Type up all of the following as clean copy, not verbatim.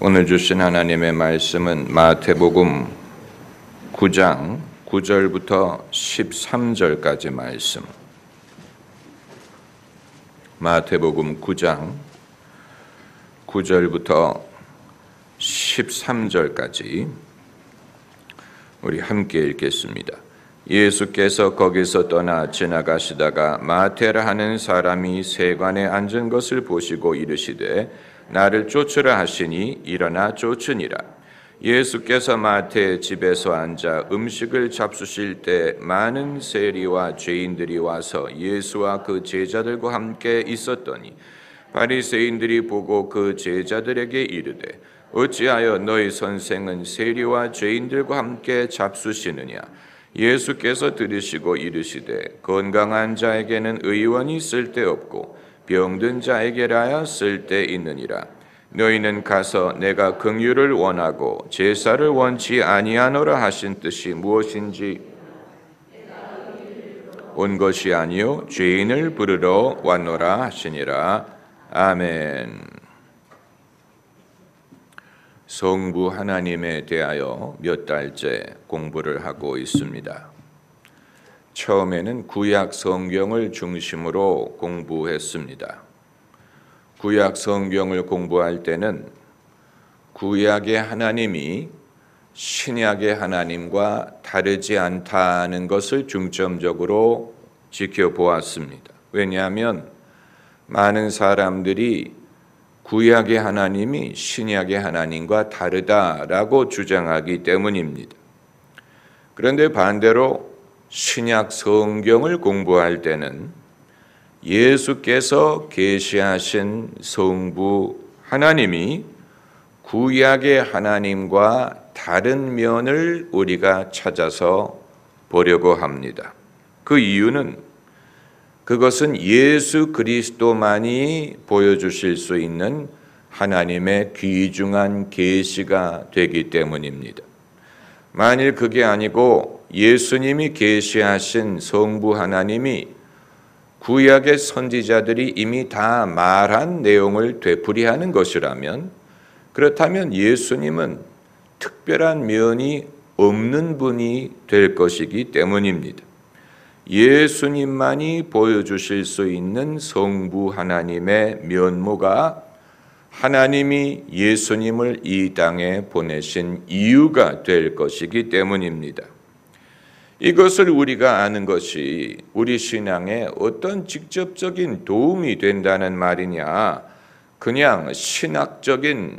오늘 주신 하나님의 말씀은 마태복음 9장 9절부터 13절까지 말씀. 마태복음 9장 9절부터 13절까지 우리 함께 읽겠습니다. 예수께서 거기서 떠나 지나가시다가 마태라 하는 사람이 세관에 앉은 것을 보시고 이르시되 나를 쫓으라 하시니 일어나 쫓으니라. 예수께서 마태의 집에서 앉아 음식을 잡수실 때 많은 세리와 죄인들이 와서 예수와 그 제자들과 함께 있었더니 바리새인들이 보고 그 제자들에게 이르되 어찌하여 너희 선생은 세리와 죄인들과 함께 잡수시느냐. 예수께서 들으시고 이르시되 건강한 자에게는 의원이 쓸데없고 병든 자에게라야 쓸데있느니라. 너희는 가서 내가 긍휼을 원하고 제사를 원치 아니하노라 하신 뜻이 무엇인지 온 것이 아니요 죄인을 부르러 왔노라 하시니라. 아멘. 성부 하나님에 대하여 몇 달째 공부를 하고 있습니다. 처음에는 구약 성경을 중심으로 공부했습니다. 구약 성경을 공부할 때는 구약의 하나님이 신약의 하나님과 다르지 않다는 것을 중점적으로 지켜보았습니다. 왜냐하면 많은 사람들이 구약의 하나님이 신약의 하나님과 다르다라고 주장하기 때문입니다. 그런데 반대로 신약 성경을 공부할 때는 예수께서 계시하신 성부 하나님이 구약의 하나님과 다른 면을 우리가 찾아서 보려고 합니다. 그 이유는 그것은 예수 그리스도만이 보여주실 수 있는 하나님의 귀중한 계시가 되기 때문입니다. 만일 그게 아니고 예수님이 계시하신 성부 하나님이 구약의 선지자들이 이미 다 말한 내용을 되풀이하는 것이라면 그렇다면 예수님은 특별한 면이 없는 분이 될 것이기 때문입니다. 예수님만이 보여주실 수 있는 성부 하나님의 면모가 하나님이 예수님을 이 땅에 보내신 이유가 될 것이기 때문입니다. 이것을 우리가 아는 것이 우리 신앙에 어떤 직접적인 도움이 된다는 말이냐, 그냥 신학적인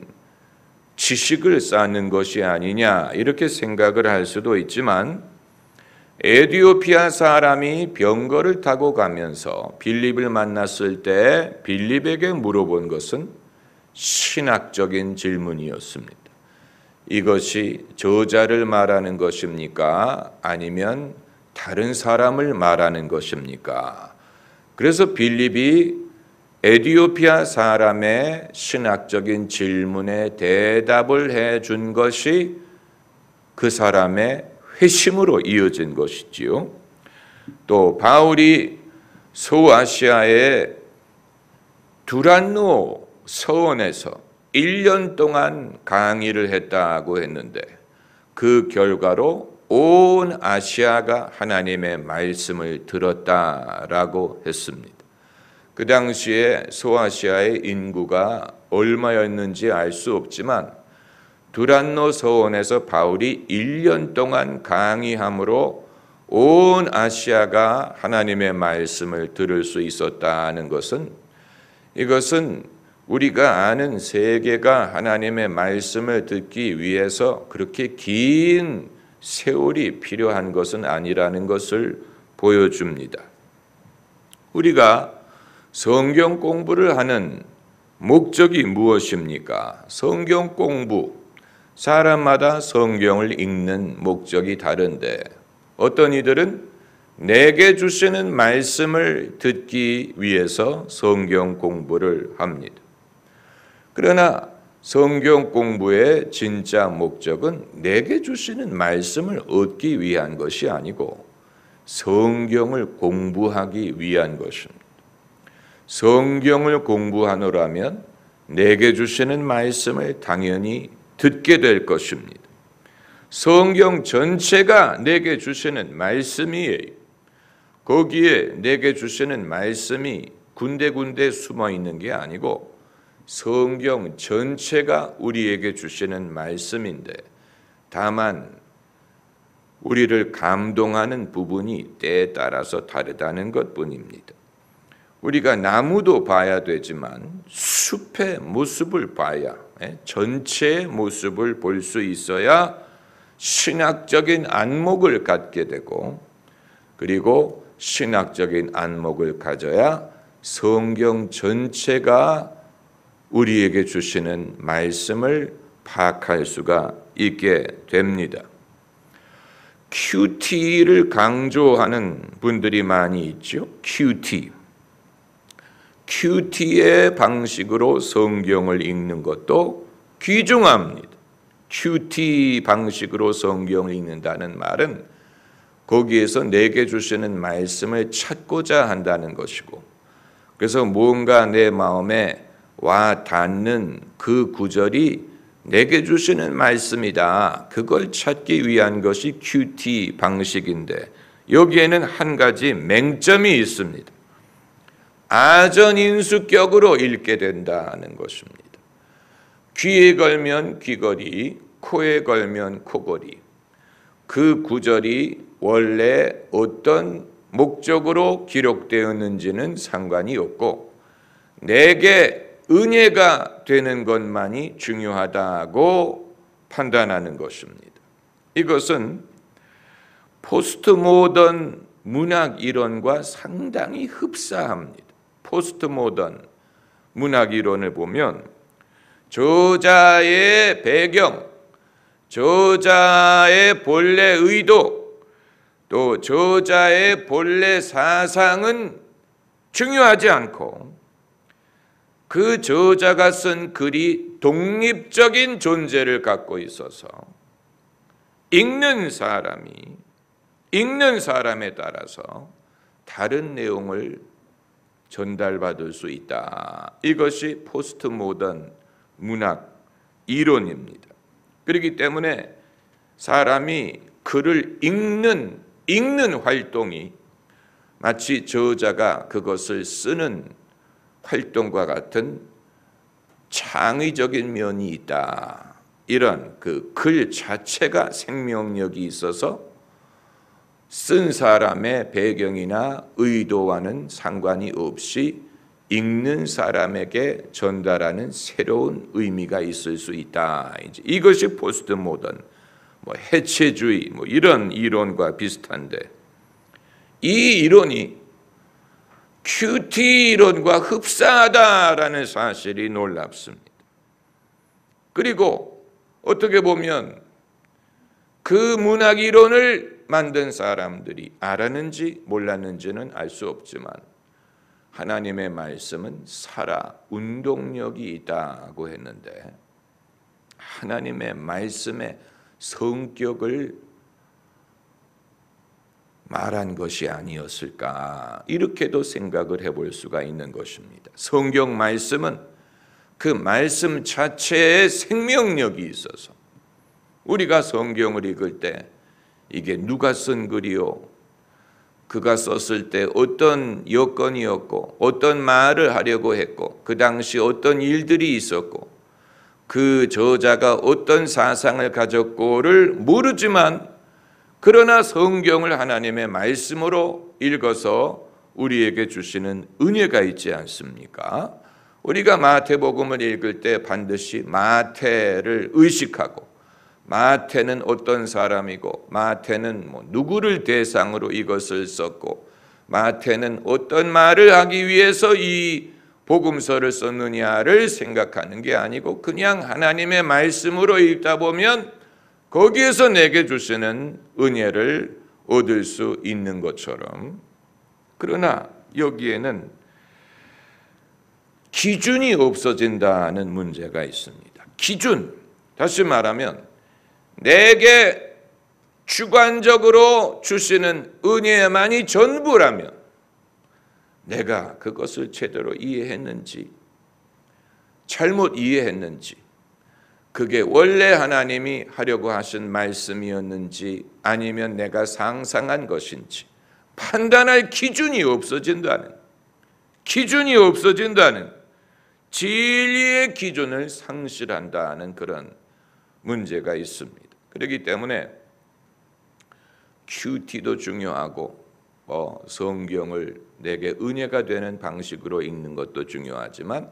지식을 쌓는 것이 아니냐 이렇게 생각을 할 수도 있지만 에티오피아 사람이 병거를 타고 가면서 빌립을 만났을 때 빌립에게 물어본 것은 신학적인 질문이었습니다. 이것이 저자를 말하는 것입니까? 아니면 다른 사람을 말하는 것입니까? 그래서 빌립이 에티오피아 사람의 신학적인 질문에 대답을 해준 것이 그 사람의 회심으로 이어진 것이지요. 또 바울이 소아시아의 두란노 서원에서 1년 동안 강의를 했다고 했는데 그 결과로 온 아시아가 하나님의 말씀을 들었다라고 했습니다. 그 당시에 소아시아의 인구가 얼마였는지 알 수 없지만 두란노 서원에서 바울이 1년 동안 강의함으로 온 아시아가 하나님의 말씀을 들을 수 있었다는 것은 이것은 우리가 아는 세계가 하나님의 말씀을 듣기 위해서 그렇게 긴 세월이 필요한 것은 아니라는 것을 보여줍니다. 우리가 성경 공부를 하는 목적이 무엇입니까? 성경 공부, 사람마다 성경을 읽는 목적이 다른데 어떤 이들은 내게 주시는 말씀을 듣기 위해서 성경 공부를 합니다. 그러나 성경 공부의 진짜 목적은 내게 주시는 말씀을 얻기 위한 것이 아니고 성경을 공부하기 위한 것입니다. 성경을 공부하노라면 내게 주시는 말씀을 당연히 듣게 될 것입니다. 성경 전체가 내게 주시는 말씀이에요. 거기에 내게 주시는 말씀이 군데군데 숨어 있는 게 아니고 성경 전체가 우리에게 주시는 말씀인데 다만 우리를 감동하는 부분이 때에 따라서 다르다는 것뿐입니다. 우리가 나무도 봐야 되지만 숲의 모습을 봐야 전체의 모습을 볼 수 있어야 신학적인 안목을 갖게 되고 그리고 신학적인 안목을 가져야 성경 전체가 우리에게 주시는 말씀을 파악할 수가 있게 됩니다. QT를 강조하는 분들이 많이 있죠. QT의 방식으로 성경을 읽는 것도 귀중합니다. QT 방식으로 성경을 읽는다는 말은 거기에서 내게 주시는 말씀을 찾고자 한다는 것이고 그래서 뭔가 내 마음에 와 닿는 그 구절이 내게 주시는 말씀이다. 그걸 찾기 위한 것이 QT 방식인데 여기에는 한 가지 맹점이 있습니다. 아전인수격으로 읽게 된다는 것입니다. 귀에 걸면 귀걸이, 코에 걸면 코걸이. 그 구절이 원래 어떤 목적으로 기록되었는지는 상관이 없고 내게 은혜가 되는 것만이 중요하다고 판단하는 것입니다. 이것은 포스트 모던 문학 이론과 상당히 흡사합니다. 포스트 모던 문학 이론을 보면 저자의 배경, 저자의 본래 의도, 또 저자의 본래 사상은 중요하지 않고 그 저자가 쓴 글이 독립적인 존재를 갖고 있어서 읽는 사람에 따라서 다른 내용을 전달받을 수 있다. 이것이 포스트 모던 문학 이론입니다. 그렇기 때문에 사람이 글을 읽는 활동이 마치 저자가 그것을 쓰는 활동과 같은 창의적인 면이 있다. 이런 그 글 자체가 생명력이 있어서 쓴 사람의 배경이나 의도와는 상관이 없이 읽는 사람에게 전달하는 새로운 의미가 있을 수 있다. 이것이 포스트 모던, 해체주의 이런 이론과 비슷한데 이 이론이 QT 이론과 흡사하다라는 사실이 놀랍습니다. 그리고 어떻게 보면 그 문학 이론을 만든 사람들이 알았는지 몰랐는지는 알 수 없지만 하나님의 말씀은 살아 운동력이 있다고 했는데 하나님의 말씀의 성격을 말한 것이 아니었을까 이렇게도 생각을 해볼 수가 있는 것입니다. 성경 말씀은 그 말씀 자체에 생명력이 있어서 우리가 성경을 읽을 때 이게 누가 쓴 글이요? 그가 썼을 때 어떤 여건이었고 어떤 말을 하려고 했고 그 당시 어떤 일들이 있었고 그 저자가 어떤 사상을 가졌고를 모르지만 그러나 성경을 하나님의 말씀으로 읽어서 우리에게 주시는 은혜가 있지 않습니까? 우리가 마태복음을 읽을 때 반드시 마태를 의식하고 마태는 어떤 사람이고 마태는 누구를 대상으로 이것을 썼고 마태는 어떤 말을 하기 위해서 이 복음서를 썼느냐를 생각하는 게 아니고 그냥 하나님의 말씀으로 읽다 보면 거기에서 내게 주시는 은혜를 얻을 수 있는 것처럼 그러나 여기에는 기준이 없어진다는 문제가 있습니다. 기준, 다시 말하면 내게 주관적으로 주시는 은혜만이 전부라면 내가 그것을 제대로 이해했는지 잘못 이해했는지, 그게 원래 하나님이 하려고 하신 말씀이었는지 아니면 내가 상상한 것인지 판단할 기준이 없어진다는 진리의 기준을 상실한다는 그런 문제가 있습니다. 그렇기 때문에 큐티도 중요하고 성경을 내게 은혜가 되는 방식으로 읽는 것도 중요하지만,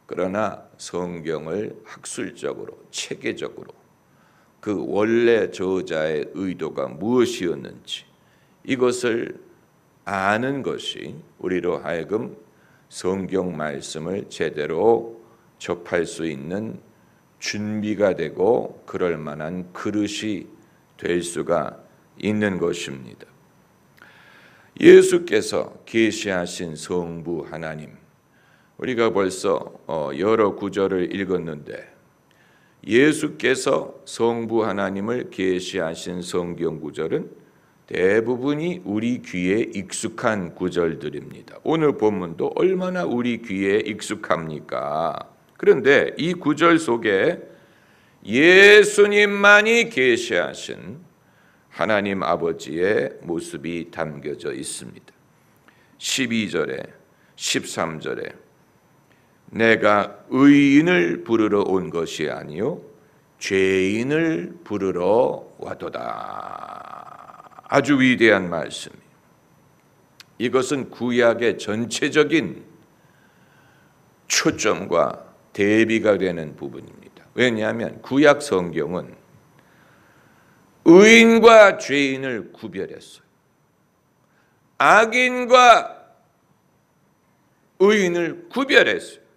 그러나 성경을 학술적으로 체계적으로 그 원래 저자의 의도가 무엇이었는지 이것을 아는 것이 우리로 하여금 성경 말씀을 제대로 접할 수 있는 준비가 되고 그럴 만한 그릇이 될 수가 있는 것입니다. 예수께서 계시하신 성부 하나님, 우리가 벌써 여러 구절을 읽었는데 예수께서 성부 하나님을 계시하신 성경 구절은 대부분이 우리 귀에 익숙한 구절들입니다. 오늘 본문도 얼마나 우리 귀에 익숙합니까? 그런데 이 구절 속에 예수님만이 계시하신 하나님 아버지의 모습이 담겨져 있습니다. 12절에 13절에 내가 의인을 부르러 온 것이 아니요 죄인을 부르러 왔도다. 아주 위대한 말씀이에요. 이것은 구약의 전체적인 초점과 대비가 되는 부분입니다. 왜냐하면 구약 성경은 의인과 죄인을 구별했어요. 악인과 의인을 구별했어요.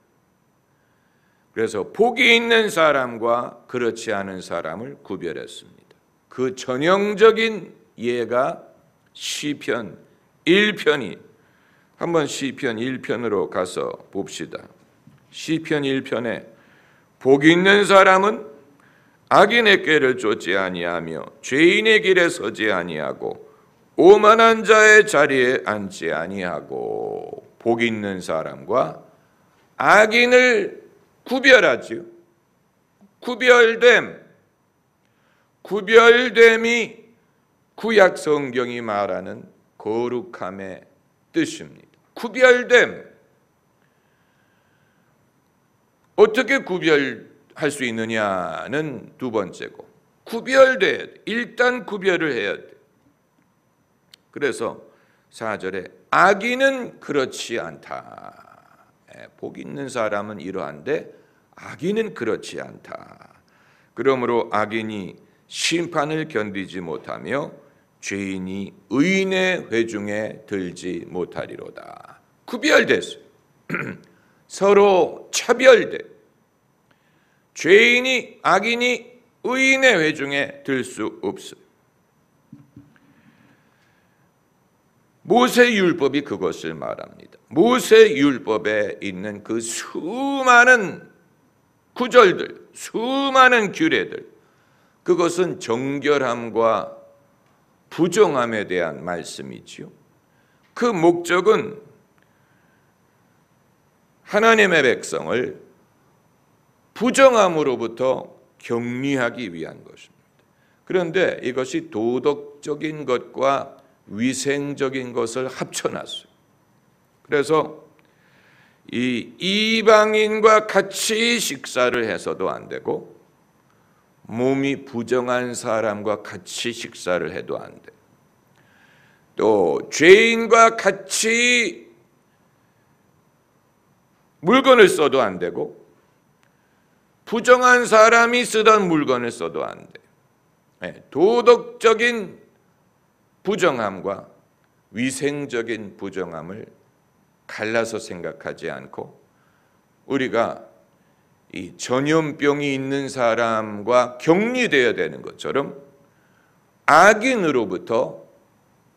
그래서 복이 있는 사람과 그렇지 않은 사람을 구별했습니다. 그 전형적인 예가 시편 1편이, 한번 시편 1편으로 가서 봅시다. 시편 1편에 복 있는 사람은 악인의 꾀를 쫓지 아니하며 죄인의 길에 서지 아니하고 오만한 자의 자리에 앉지 아니하고, 복 있는 사람과 악인을 구별하지요. 구별됨이 구약 성경이 말하는 거룩함의 뜻입니다. 구별됨. 어떻게 구별할 수 있느냐는 두 번째고, 구별돼야 돼. 일단 구별을 해야 돼. 그래서 4절에 악인은 그렇지 않다. 복 있는 사람은 이러한데 악인은 그렇지 않다. 그러므로 악인이 심판을 견디지 못하며 죄인이 의인의 회중에 들지 못하리로다. 구별됐어요. 서로 차별돼. 악인이 의인의 회중에 들 수 없어요. 모세율법이 그것을 말합니다. 모세율법에 있는 그 수많은 구절들, 수많은 규례들, 그것은 정결함과 부정함에 대한 말씀이지요. 그 목적은 하나님의 백성을 부정함으로부터 격리하기 위한 것입니다. 그런데 이것이 도덕적인 것과 위생적인 것을 합쳐놨어요. 그래서 이 이방인과 같이 식사를 해서도 안 되고, 몸이 부정한 사람과 같이 식사를 해도 안 돼. 또 죄인과 같이 물건을 써도 안 되고, 부정한 사람이 쓰던 물건을 써도 안 돼. 도덕적인 부정함과 위생적인 부정함을 갈라서 생각하지 않고, 우리가 이 전염병이 있는 사람과 격리되어야 되는 것처럼 악인으로부터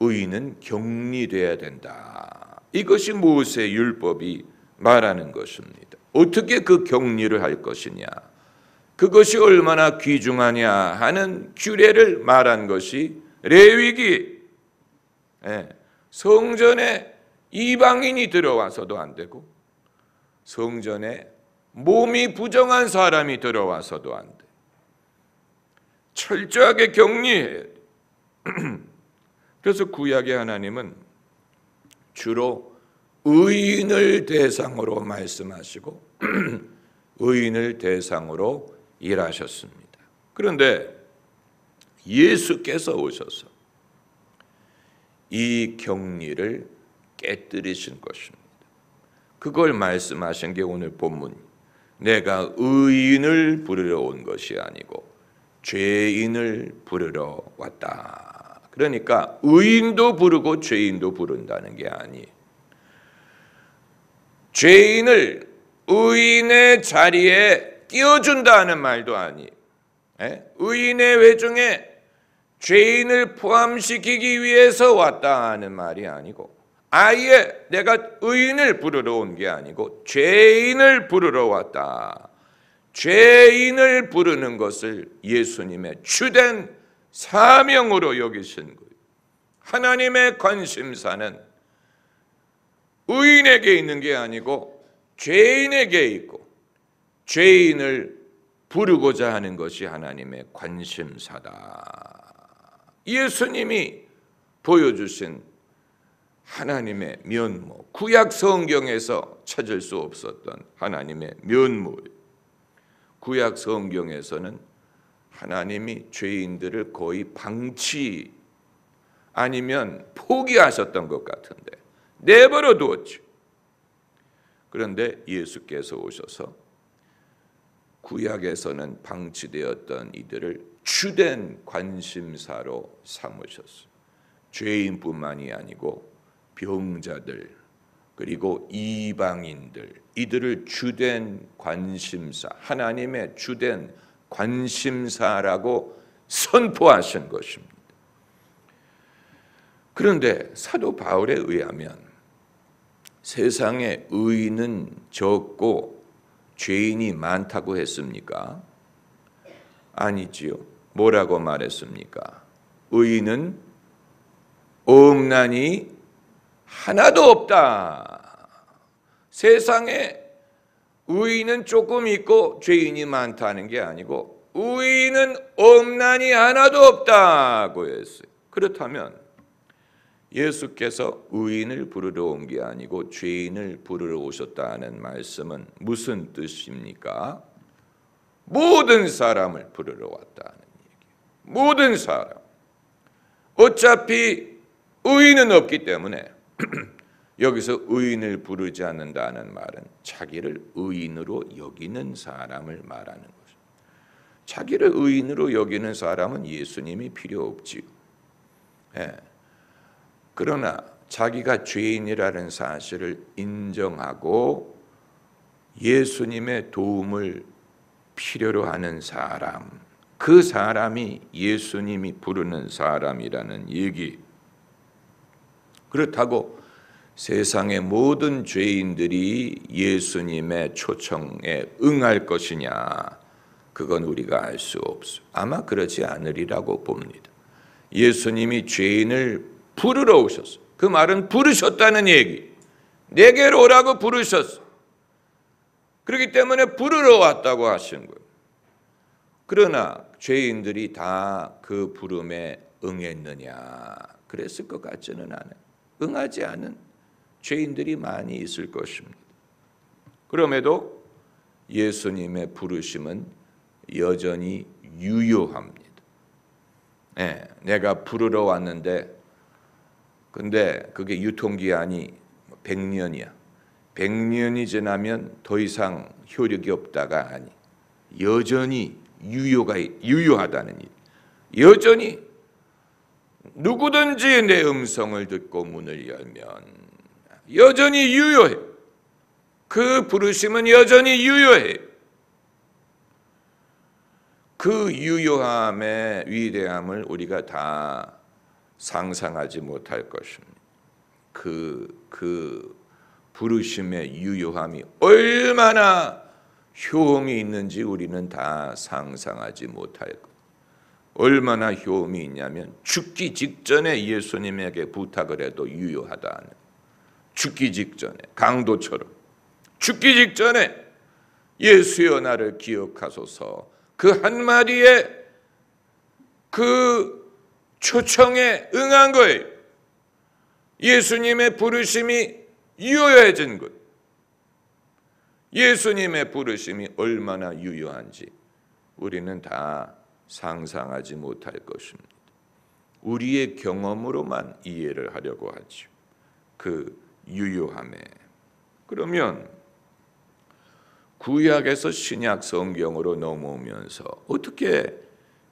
의인은 격리되어야 된다. 이것이 모세 율법이 말하는 것입니다. 어떻게 그 격리를 할 것이냐, 그것이 얼마나 귀중하냐 하는 규례를 말한 것이 레위기. 성전에 이방인이 들어와서도 안 되고, 성전에 몸이 부정한 사람이 들어와서도 안 돼. 철저하게 격리해야 돼. 그래서 구약의 하나님은 주로 의인을 대상으로 말씀하시고 의인을 대상으로 일하셨습니다. 그런데 예수께서 오셔서 이 격리를 깨뜨리신 것입니다. 그걸 말씀하신 게 오늘 본문. 내가 의인을 부르러 온 것이 아니고 죄인을 부르러 왔다. 그러니까 의인도 부르고 죄인도 부른다는 게 아니에요. 죄인을 의인의 자리에 띄워준다는 말도 아니에요. 의인의 외중에 죄인을 포함시키기 위해서 왔다 하는 말이 아니고 아예 내가 의인을 부르러 온 게 아니고 죄인을 부르러 왔다. 죄인을 부르는 것을 예수님의 주된 사명으로 여기신 거예요. 하나님의 관심사는 의인에게 있는 게 아니고 죄인에게 있고 죄인을 부르고자 하는 것이 하나님의 관심사다. 예수님이 보여주신 하나님의 면모, 구약 성경에서 찾을 수 없었던 하나님의 면모예요. 구약 성경에서는 하나님이 죄인들을 거의 방치 아니면 포기하셨던 것 같은데 내버려 두었죠. 그런데 예수께서 오셔서 구약에서는 방치되었던 이들을 주된 관심사로 삼으셨어요. 죄인뿐만이 아니고 병자들 그리고 이방인들 이들을 주된 관심사, 하나님의 주된 관심사라고 선포하신 것입니다. 그런데 사도 바울에 의하면 세상에 의인은 적고 죄인이 많다고 했습니까? 아니지요. 뭐라고 말했습니까? 의인은 없나니 하나도 없다. 세상에 의인은 조금 있고 죄인이 많다는 게 아니고 의인은 없나니 하나도 없다고 했어요. 그렇다면 예수께서 의인을 부르러 온 게 아니고 죄인을 부르러 오셨다는 말씀은 무슨 뜻입니까? 모든 사람을 부르러 왔다는 얘기예요. 모든 사람. 어차피 의인은 없기 때문에 여기서 의인을 부르지 않는다는 말은 자기를 의인으로 여기는 사람을 말하는 것입니다. 자기를 의인으로 여기는 사람은 예수님이 필요 없지요. 그러나 자기가 죄인이라는 사실을 인정하고 예수님의 도움을 필요로 하는 사람, 그 사람이 예수님이 부르는 사람이라는 얘기. 그렇다고 세상의 모든 죄인들이 예수님의 초청에 응할 것이냐? 그건 우리가 알 수 없어요. 아마 그러지 않으리라고 봅니다. 예수님이 죄인을 부르러 오셨어요. 그 말은 부르셨다는 얘기. 내게로 오라고 부르셨어요. 그렇기 때문에 부르러 왔다고 하신 거예요. 그러나 죄인들이 다 그 부름에 응했느냐? 그랬을 것 같지는 않아요. 응하지 않은 죄인들이 많이 있을 것입니다. 그럼에도 예수님의 부르심은 여전히 유효합니다. 내가 부르러 왔는데 근데 그게 유통기한이 100년이야. 100년이 지나면 더 이상 효력이 없다가 아니. 여전히 유효하다는 일. 여전히 누구든지 내 음성을 듣고 문을 열면 여전히 유효해. 그 부르심은 여전히 유효해. 그 유효함의 위대함을 우리가 다 상상하지 못할 것입니다. 그 부르심의 유효함이 얼마나 효험이 있는지 우리는 다 상상하지 못할 것. 얼마나 효험이 있냐면 죽기 직전에 예수님에게 부탁을 해도 유효하다는. 죽기 직전에 강도처럼 죽기 직전에 예수여 나를 기억하소서. 그 한마디에 그 초청에 응한 거예요. 예수님의 부르심이 유효해진 것. 예수님의 부르심이 얼마나 유효한지 우리는 다 상상하지 못할 것입니다. 우리의 경험으로만 이해를 하려고 하죠. 그 유효함에. 그러면 구약에서 신약 성경으로 넘어오면서 어떻게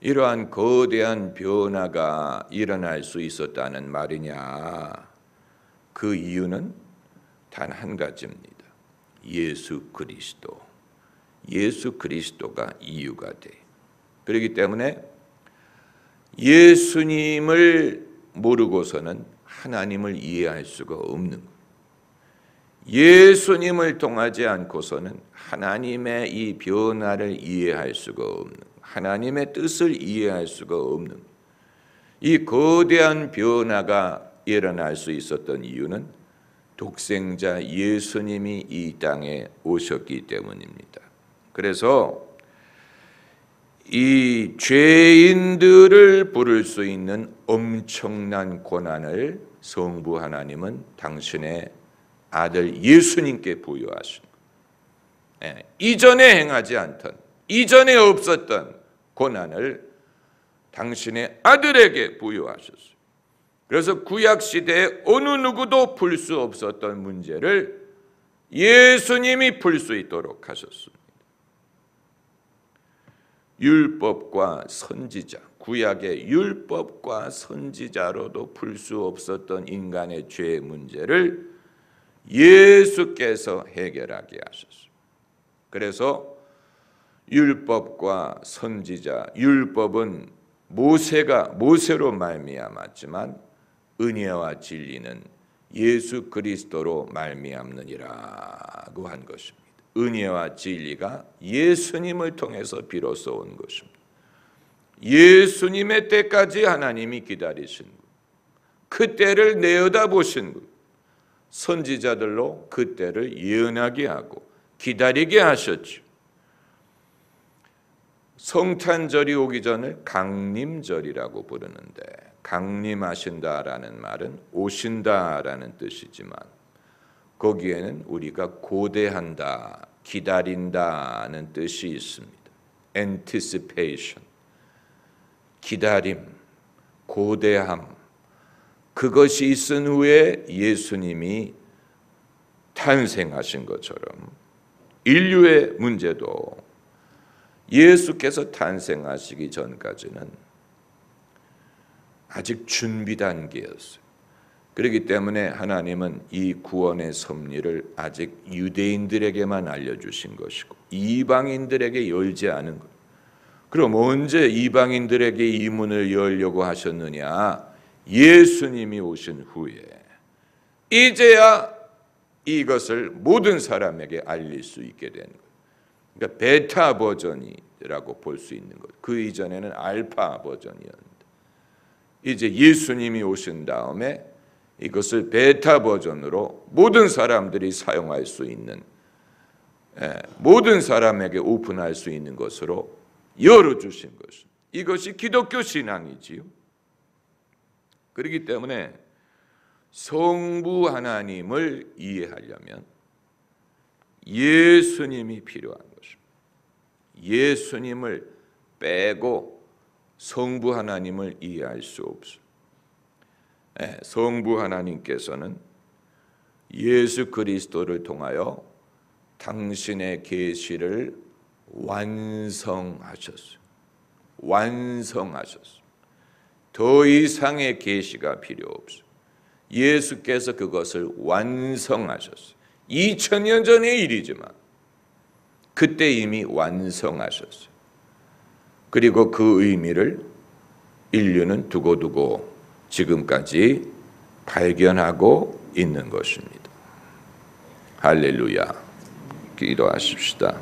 이러한 거대한 변화가 일어날 수 있었다는 말이냐? 그 이유는 단 한 가지입니다. 예수 그리스도. 예수 그리스도가 이유가 돼. 그렇기 때문에 예수님을 모르고서는 하나님을 이해할 수가 없는 거예요. 예수님을 통하지 않고서는 하나님의 이 변화를 이해할 수가 없는 거예요. 하나님의 뜻을 이해할 수가 없는 거예요. 이 거대한 변화가 일어날 수 있었던 이유는 독생자 예수님이 이 땅에 오셨기 때문입니다. 그래서 이 죄인들을 부를 수 있는 엄청난 권한을 성부 하나님은 당신의 아들 예수님께 부여하신 거예요. 이전에 행하지 않던, 이전에 없었던 권한을 당신의 아들에게 부여하셨어요. 그래서 구약 시대에 어느 누구도 풀 수 없었던 문제를 예수님이 풀 수 있도록 하셨습니다. 율법과 선지자, 구약의 율법과 선지자로도 풀 수 없었던 인간의 죄의 문제를 예수께서 해결하게 하셨어요. 그래서 율법과 선지자, 율법은 모세로 말미암았지만 은혜와 진리는 예수 그리스도로 말미암느니라고 한 것입니다. 은혜와 진리가 예수님을 통해서 비로소 온 것입니다. 예수님의 때까지 하나님이 기다리신 것, 그 때를 내어다보신 것, 선지자들로 그 때를 예언하게 하고 기다리게 하셨죠. 성탄절이 오기 전을 강림절이라고 부르는데, 강림하신다라는 말은 오신다라는 뜻이지만 거기에는 우리가 고대한다, 기다린다는 뜻이 있습니다. anticipation, 기다림, 고대함. 그것이 있은 후에 예수님이 탄생하신 것처럼 인류의 문제도 예수께서 탄생하시기 전까지는 아직 준비 단계였어요. 그렇기 때문에 하나님은 이 구원의 섭리를 아직 유대인들에게만 알려주신 것이고 이방인들에게 열지 않은 것. 그럼 언제 이방인들에게 이 문을 열려고 하셨느냐? 예수님이 오신 후에 이제야 이것을 모든 사람에게 알릴 수 있게 된 것. 그러니까 베타 버전이라고 볼 수 있는 것. 그 이전에는 알파 버전이었는데 이제 예수님이 오신 다음에 이것을 베타 버전으로 모든 사람들이 사용할 수 있는, 모든 사람에게 오픈할 수 있는 것으로 열어주신 것입니다. 이것이 기독교 신앙이지요. 그렇기 때문에 성부 하나님을 이해하려면 예수님이 필요한 것입니다. 예수님을 빼고 성부 하나님을 이해할 수 없어요. 성부 하나님께서는 예수 그리스도를 통하여 당신의 계시를 완성하셨어요. 완성하셨어요. 더 이상의 계시가 필요 없어요. 예수께서 그것을 완성하셨어요. 2000년 전의 일이지만 그때 이미 완성하셨어요. 그리고 그 의미를 인류는 두고두고 지금까지 발견하고 있는 것입니다. 할렐루야. 기도하십시다.